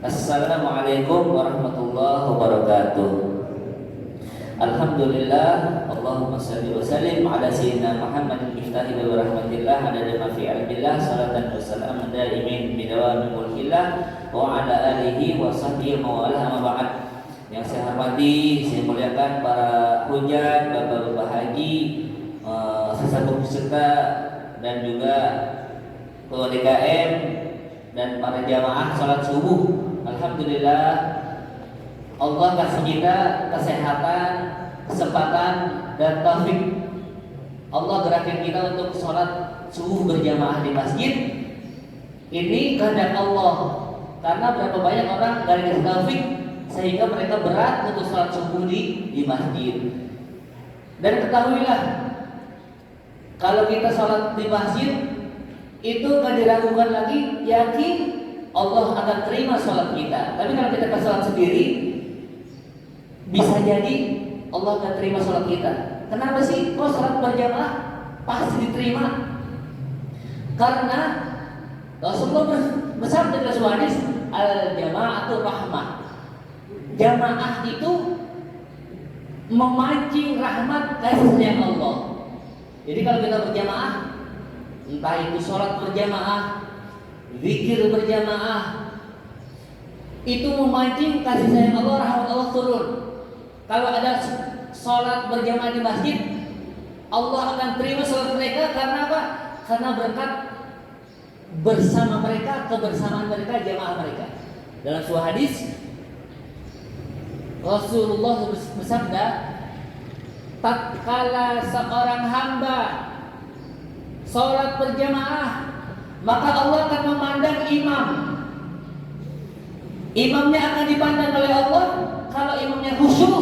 Assalamualaikum warahmatullahi wabarakatuh. Alhamdulillah, Allahumma salli wa sallim ala sayyidina Muhammadin miftahi wa rahmatillah adada ma fi ilmillah salatan wa salaman daimin bidawami mulkillah wa ala alihi wa sahbihi wa ala amma ba'd. Yang saya hormati, saya muliakan para hujat, bapak-bapak haji, sesepuh peserta dan juga ketua DKM dan para jamaah salat subuh. Alhamdulillah, Allah kasih kita kesehatan, kesempatan dan taufik. Allah gerakin kita untuk sholat subuh berjamaah di masjid. Ini kehendak Allah. Karena berapa banyak orang gak dikasih taufik sehingga mereka berat untuk sholat subuh di masjid. Dan ketahuilah, kalau kita sholat di masjid itu gak diragukan lagi, yakin Allah akan terima sholat kita. Tapi kalau kita sholat sendiri, bisa jadi Allah akan terima sholat kita. Kenapa sih? Kok sholat berjamaah pasti diterima? Karena Rasulullah bersabda dalam sebuah hadis, al-jama'atu rahmah. Jamaah itu memancing rahmat kasih sayang Allah. Jadi kalau kita berjamaah, entah itu sholat berjamaah, zikir berjamaah, itu memancing kasih sayang Allah, rahmat Allah turun. Kalau ada sholat berjamaah di masjid, Allah akan terima sholat mereka. Karena apa? Karena berkat bersama mereka, kebersamaan mereka, jamaah mereka. Dalam sebuah hadis, Rasulullah bersabda, tatkala seorang hamba sholat berjamaah, maka Allah akan memandang imam. Imamnya akan dipandang oleh Allah. Kalau imamnya khusyuk,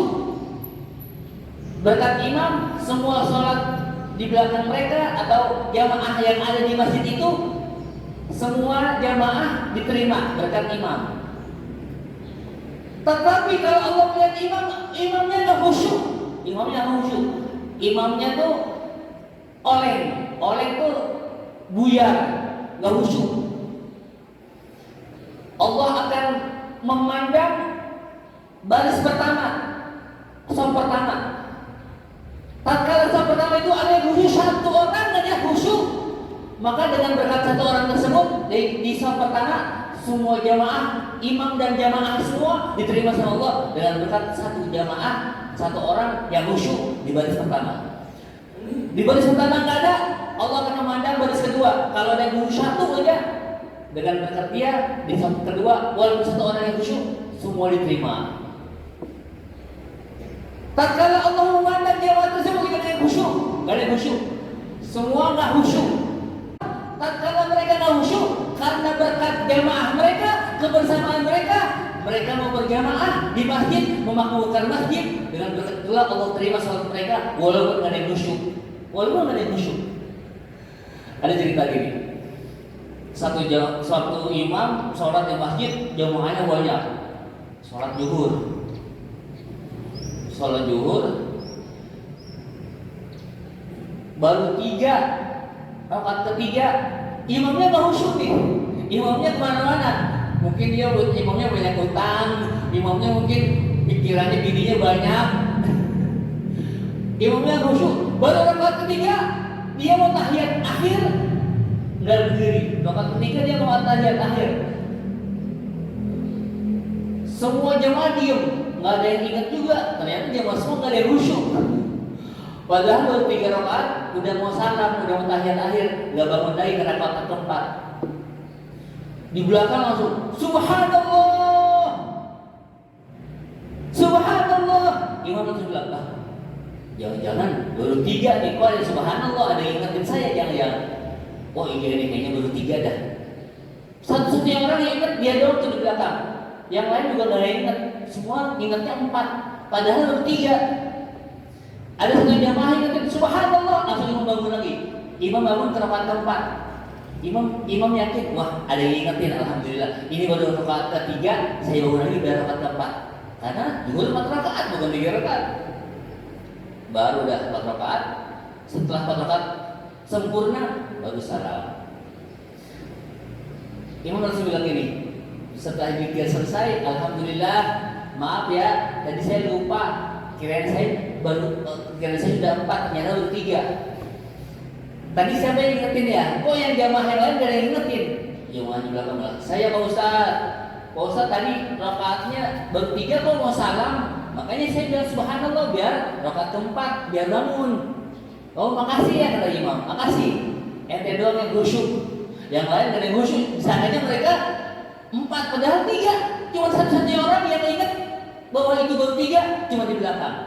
berkat imam, semua sholat di belakang mereka atau jamaah yang ada di masjid itu, semua jamaah diterima berkat imam. Tetapi kalau Allah melihat imam, imamnya nggak khusyuk, imamnya tuh oleng tuh buyar, nggak khusyuk, Allah akan memandang baris pertama, saf pertama. Tatkala saf pertama itu ada yang khusyuk, satu orang dan yang khusyuk, maka dengan berkat satu orang tersebut di saf pertama, semua jamaah, imam dan jamaah semua diterima sama Allah dengan berkat satu jamaah, satu orang yang khusyuk di baris pertama. Di baris pertama nggak ada, Allah akan memandang baris kedua. Kalau ada yang khusyuk satu aja, dengan berkat dia di saf kedua, walaupun satu orang yang khusyuk, semua diterima. Tatkala Allah memandang jamaah tersebut tidak ada yang khusyuk, nggak ada yang khusyuk, semua nggak khusyuk. Tatkala mereka nggak khusyuk, karena berkat jamaah mereka, kebersamaan mereka, mereka mau berjamaah di masjid, memakmurkan masjid. Dengan berkat itulah Allah terima salat mereka, walaupun nggak ada yang khusyuk, Ada cerita gini, satu imam sholat di masjid, jamaahnya banyak, sholat zuhur, baru 3 rakaat ketiga, imamnya nggak khusyuk nih, imamnya kemana-mana. Mungkin dia imamnya banyak utang, imamnya mungkin pikirannya bininya banyak, imamnya khusyuk. Baru rakaat ketiga dia mau tahiyat akhir, nggak berdiri. Rakaat ketiga dia mau tahiyat akhir, semua jamaah diem, nggak ada yang ingat juga. Ternyata jamaah semua nggak ada yang khusyuk. Padahal baru 3 rakaat, udah mau salam, udah mau tahiyat akhir, nggak bangun lagi ke rakaat keempat. Di belakang langsung Subhanallah. Imam langsung bilang, jangan-jangan baru 3 nih, kok ada Subhanallah, ada yang ingetin saya, jangan-jangan. Oh iya nih, kayaknya baru 3 dah. Satu-satunya orang yang inget dia doang tuh di belakang. Yang lain juga nggak ada yang inget, semua ingetnya 4, padahal baru 3. Ada satu jamaah ingetin Subhanallah, langsung imam bangun lagi. Imam bangun ke rakaat keempat. Imam yakin, wah ada yang ingetin, alhamdulillah. Ini baru rakaat ketiga, saya bangun lagi biar rakaat keempat. Karena dulu 4 rakaat bukan 3 rakaat. Baru dah 4 rakaat. Setelah 4 rakaat sempurna, baru salam. Imam langsung bilang gini, Setelah zikir selesai, alhamdulillah, maaf ya, tadi saya lupa. Kirain saya sudah 4, ternyata baru 3. Tadi siapa yang ingetin ya? Kok yang jamaah yang lain gak ada yang ingetin? Jamaah di belakang lah. Saya Pak Ustadz. Pak Ustadz tadi rakaatnya baru 3 kok mau salam. Makanya saya bilang subhanallah biar rakaat keempat biar bangun. Oh makasih ya kata imam. Makasih. Ente doang yang khusyuk. Yang lain gak ada yang khusyuk. Misalnya mereka 4 padahal 3. Cuma satu-satunya orang yang ingat bahwa itu baru 3 cuma di belakang.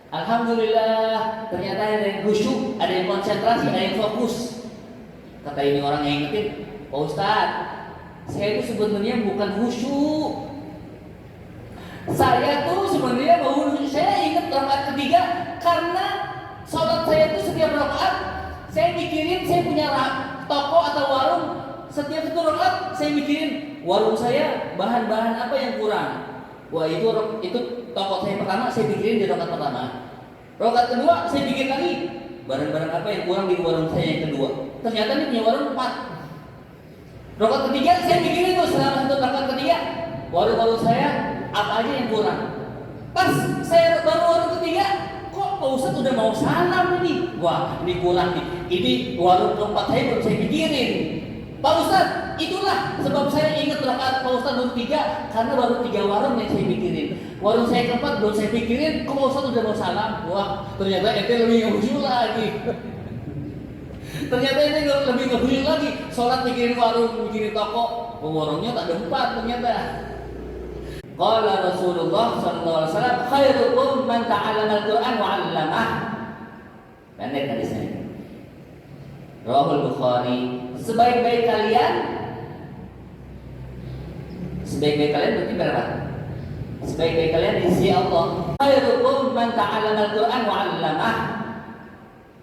Alhamdulillah, ternyata ada yang khusyuk, ada yang konsentrasi, ada yang fokus. Kata ini orang yang ingetin, Pak Ustadz, saya itu sebenarnya bukan khusyuk. Saya tuh sebenarnya mau saya ingat rakaat ketiga karena sholat saya itu setiap rakaat saya mikirin saya punya toko atau warung. Setiap satu rakaat saya mikirin warung saya bahan-bahan apa yang kurang. Wah itu toko saya pertama saya pikirin di rakaat pertama. Rakaat kedua saya pikir lagi barang-barang apa yang kurang di warung saya yang kedua. Ternyata ini punya warung 4. Rakaat ketiga saya pikirin tuh selama satu rakaat ketiga warung saya apa aja yang kurang. Pas saya baru warung ketiga, kok Pak Ustadz udah mau salam ini. Wah ini kurang nih. Ini warung keempat saya belum saya pikirin. Pak Ustadz, itulah sebab saya ingat rakaat Pak Ustadz baru 3 karena baru 3 warung yang saya pikirin. Warung saya keempat belum saya pikirin, kok Pak Ustadz udah mau salam. Wah, ternyata ente lebih khusyuk lagi. Ternyata ente lebih khusyuk lagi. Sholat pikirin warung, pikirin toko, warungnya tak ada 4 ternyata. Qala Rasulullah sallallahu alaihi wasallam, khairukum man ta'allama al-Qur'an wa 'allamah. Pendek hadisnya. Rawahul Bukhari. Sebaik-baik kalian berarti berapa? Sebaik-baik kalian di sisi Allah. Khairukum man ta'allama al-Qur'an wa 'allamah.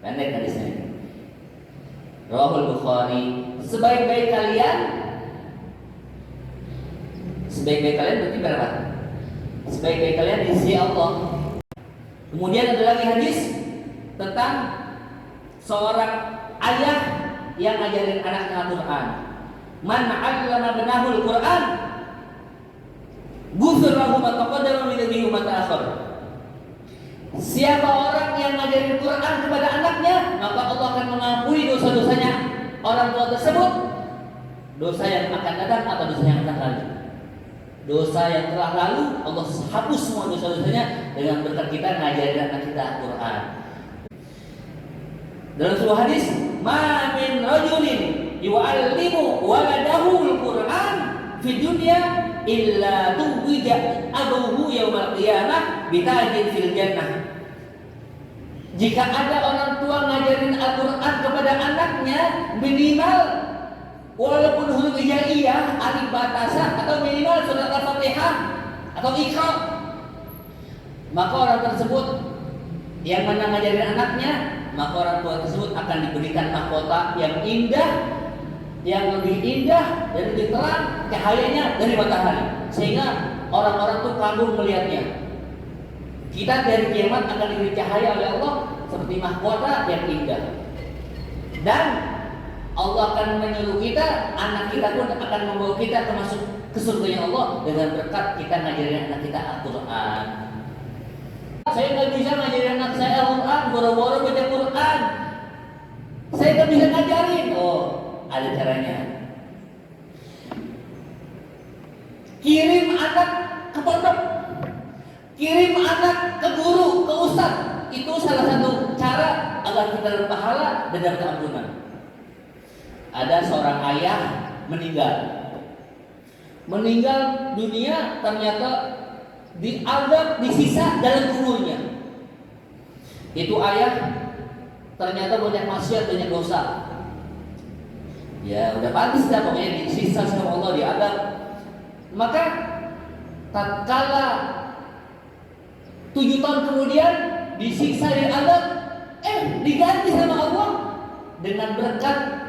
Pendek hadisnya. Rawahul Bukhari. Sebaik-baik kalian berarti berapa? Sebaik-baik kalian di sisi Allah. Kemudian ada lagi hadis tentang seorang ayah yang ngajarin anaknya Al-Quran. Man 'allama ibnahu al-Quran ghufira lahu ma taqaddama min dhanbihi wa ma ta'akhkhar. Siapa orang yang ngajarin Quran kepada anaknya, maka Allah akan mengampuni dosa-dosanya orang tua tersebut, dosa yang akan datang atau dosa yang akan lalu. Dosa yang telah lalu Allah hapus semua dosa-dosanya dengan berkat kita ngajarin anak kita Al-Quran. Dalam sebuah hadis, ma min rajulin yu'allimu waladahu al-Qur'an fi dunya illa tuwija abuhu yaumal qiyamah bitajin fil jannah. Jika ada orang tua ngajarin Al-Quran kepada anaknya, minimal walaupun huruf hijaiyah, alif batasa atau minimal surat Al-Fatihah atau Iqra, maka orang tersebut yang mana ngajarin anaknya, maka orang tua tersebut akan diberikan mahkota yang indah, yang lebih indah dan lebih terang cahayanya dari matahari, sehingga orang-orang tuh kagum melihatnya. Kita dari kiamat akan diberi cahaya oleh Allah seperti mahkota yang indah, dan Allah akan menyuruh kita, anak kita pun akan membawa kita masuk ke surganya Allah dengan berkat kita ngajarin anak kita Al-Quran. Saya nggak bisa ngajarin anak saya Al-Quran, boro-boro baca Quran. Saya nggak bisa ngajarin. Oh, ada caranya. Kirim anak ke pondok, kirim anak ke guru, ke ustadz. Itu salah satu cara agar kita dapat pahala dan dapat ampunan. Ada seorang ayah meninggal dunia, ternyata dianggap disisa dalam kuburnya. Itu ayah ternyata banyak maksiat, banyak dosa. Ya udah pantas dah pokoknya disisa sama Allah, diadab. Maka tatkala 7 tahun kemudian disiksa, diadab, diganti sama Allah dengan berkat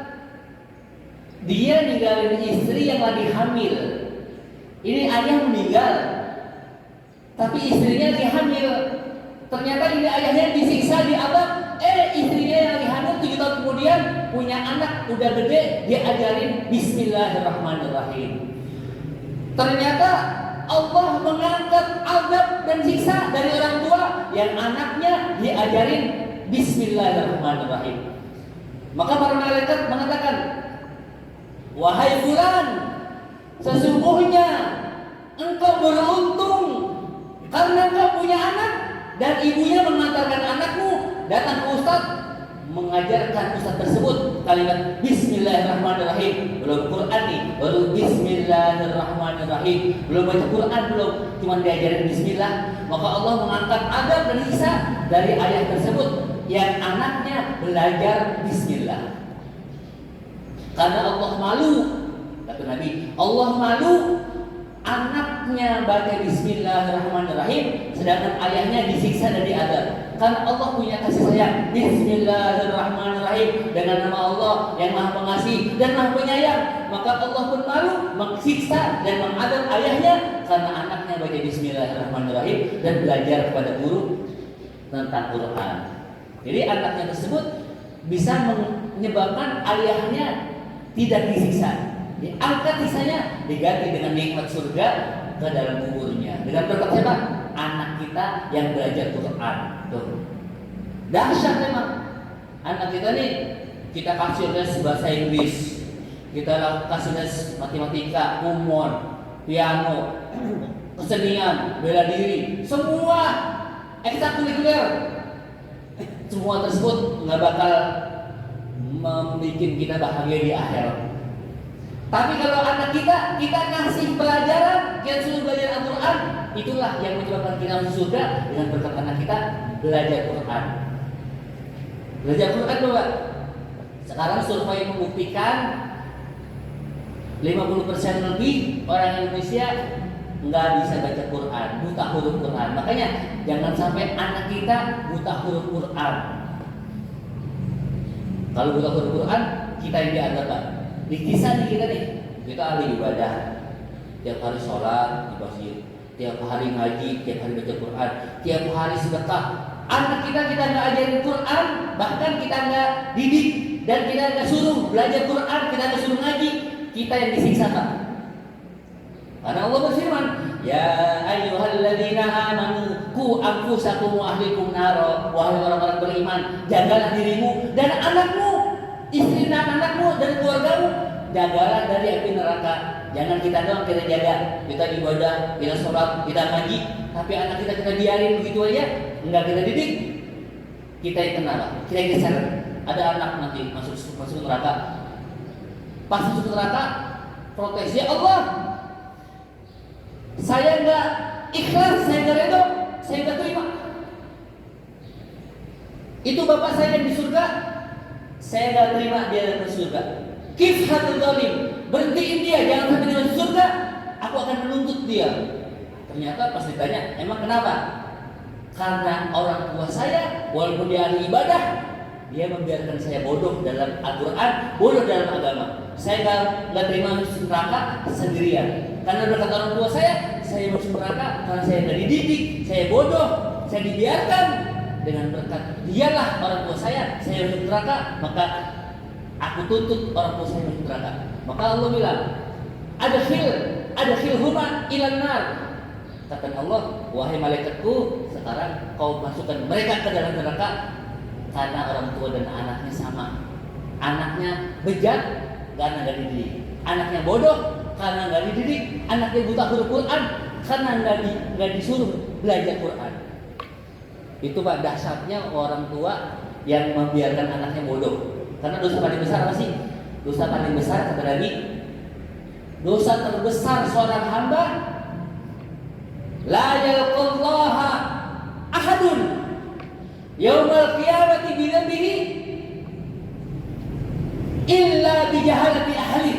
dia ninggalin istri yang lagi hamil. Ini ayah meninggal, tapi istrinya lagi hamil. Ternyata ini ayahnya disiksa, diadab. Istrinya yang lagi hamil 7 tahun kemudian punya anak udah gede, dia ajarin Bismillahirrahmanirrahim. Ternyata Allah mengangkat azab dan siksa dari orang tua yang anaknya diajarin Bismillahirrahmanirrahim. Maka para malaikat mengatakan, wahai fulan, sesungguhnya engkau beruntung karena engkau punya anak dan ibunya mengantarkan anakmu datang ke ustaz, mengajarkan ustaz tersebut kalimat Bismillahirrahmanirrahim. Belum Quran nih, baru Bismillahirrahmanirrahim, belum baca Quran, belum, cuma diajarin Bismillah. Maka Allah mengangkat adab dan hisab dari ayat tersebut yang anaknya belajar Bismillah. Karena Allah malu, kata Nabi, Allah malu anaknya baca Bismillahirrahmanirrahim sedangkan ayahnya disiksa dan diadab. Karena Allah punya kasih sayang. Bismillahirrahmanirrahim, dengan nama Allah yang Maha Pengasih dan Maha Penyayang. Maka Allah pun malu mengsiksa dan mengadab ayahnya karena anaknya baca Bismillahirrahmanirrahim dan belajar kepada guru tentang Quran. Jadi anaknya tersebut bisa menyebabkan ayahnya tidak disiksa, diangkat siksanya, diganti dengan nikmat surga ke dalam kuburnya. Dengan berkat siapa? Anak kita yang belajar Quran. Tuh. Dahsyat memang. Anak kita nih, kita kasih les bahasa Inggris, kita kasih les matematika, umur, piano, kesenian, bela diri, semua ekstrakurikuler. Semua tersebut nggak bakal membuat kita bahagia di akhirat. Tapi kalau anak kita kasih pelajaran, kita suruh belajar Al-Quran, itulah yang menyebabkan kita masuk surga dengan berkat anak kita belajar Quran. Belajar Quran coba. Sekarang survei membuktikan 50% lebih orang Indonesia nggak bisa baca Quran, buta huruf Quran. Makanya jangan sampai anak kita buta huruf Quran. Kalau buta huruf Quran, kita yang dianggap di kisah kita nih, kita ahli ibadah, tiap hari sholat di masjid, tiap hari ngaji, tiap hari baca Quran, tiap hari sedekah. Anak kita nggak ajarin Quran, bahkan kita nggak didik dan kita nggak suruh belajar Quran, kita nggak suruh ngaji, kita yang disiksa Pak. Karena Allah berfirman, ya ayyuhalladzina amanu qu anfusakum wa ahlikum naro. Wahai orang-orang beriman, jagalah dirimu dan anakmu, istri dan anakmu dan keluargamu, jagalah dari api neraka. Jangan kita doang kita jaga, kita ibadah, kita sholat, kita ngaji, tapi anak kita biarin begitu aja, enggak kita didik. Kita yang kena, kita yang geser. Ada anak nanti masuk neraka. Pas masuk neraka, protes, ya Allah, saya enggak ikhlas, saya enggak redho, saya enggak terima. Itu bapak saya yang di surga, saya enggak terima dia dalam surga. Kifhatul zalim, berhentiin dia, jangan sampai dia masuk surga, aku akan menuntut dia. Ternyata pas ditanya, emang kenapa? Karena orang tua saya, walaupun dia ahli ibadah, dia membiarkan saya bodoh dalam Al-Quran, bodoh dalam agama. Saya nggak terima masuk neraka sendirian. Karena berkata orang tua saya masuk neraka karena saya nggak dididik, saya bodoh, saya dibiarkan. Dengan berkat dialah orang tua saya masuk neraka, maka aku tuntut orang tua saya masuk neraka. Maka Allah bilang, adkhilhuma ilan nar. Kata Allah, wahai malaikatku, sekarang kau masukkan mereka ke dalam neraka karena orang tua dan anaknya sama. Anaknya bejat karena nggak dididik, anaknya bodoh karena nggak dididik, anaknya buta huruf Quran karena nggak disuruh belajar Quran. Itu Pak dahsyatnya orang tua yang membiarkan anaknya bodoh. Karena dosa paling besar apa sih? Dosa paling besar kata Nabi, dosa terbesar seorang hamba, la yalqallaha ahadun yaumal qiyamati bidambihi illa bijahalati ahli.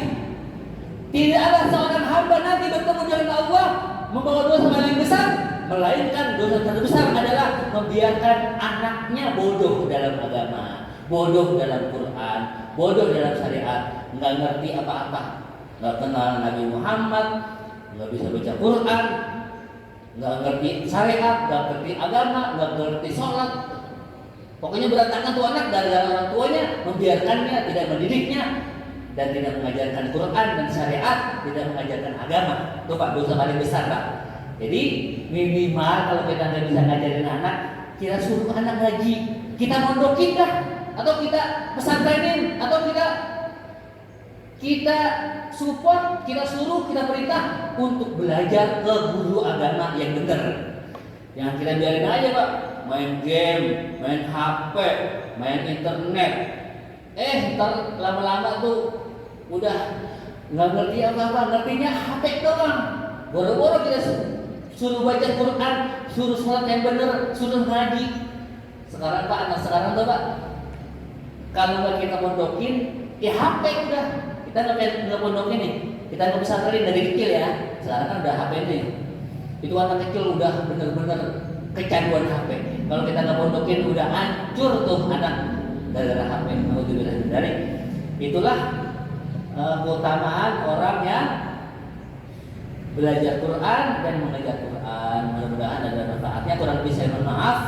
Tidaklah seorang hamba nanti bertemu dengan Allah membawa dosa paling besar, melainkan dosa terbesar adalah membiarkan anaknya bodoh dalam agama, bodoh dalam Quran, bodoh dalam syariat, nggak ngerti apa-apa, nggak kenal Nabi Muhammad, nggak bisa baca Quran, nggak ngerti syariat, nggak ngerti agama, nggak ngerti sholat. Pokoknya berantakan tuh anak dari orang tuanya, membiarkannya, tidak mendidiknya. dan tidak mengajarkan Quran dan syariat, tidak mengajarkan agama. Itu Pak dosa paling besar Pak. Jadi minimal kalau kita nggak bisa ngajarin anak, kita suruh anak ngaji, kita mondokin lah, atau kita pesantrenin, atau kita support, kita suruh, kita perintah untuk belajar ke guru agama yang benar. Yang kita biarin aja Pak, main game, main HP, main internet. Ntar lama-lama tuh udah nggak ngerti apa-apa, ngertinya HP doang. Boro-boro kita suruh baca Quran, suruh sholat yang benar, suruh ngaji. Sekarang Pak, anak sekarang tuh Pak, kalau nggak kita mondokin, ya HP udah. Kita nggak mondokin nih, kita nggak bisa pesantren dari kecil ya. Sekarang kan udah HP nih. Itu anak kecil udah bener-bener kecanduan HP. Kalau kita nggak mondokin, udah hancur tuh anak gara-gara HP. Alhamdulillah dari itulah keutamaan orang yang belajar Quran dan mengajar Quran. Mudah-mudahan ada manfaatnya. Kurang lebih saya mohon maaf.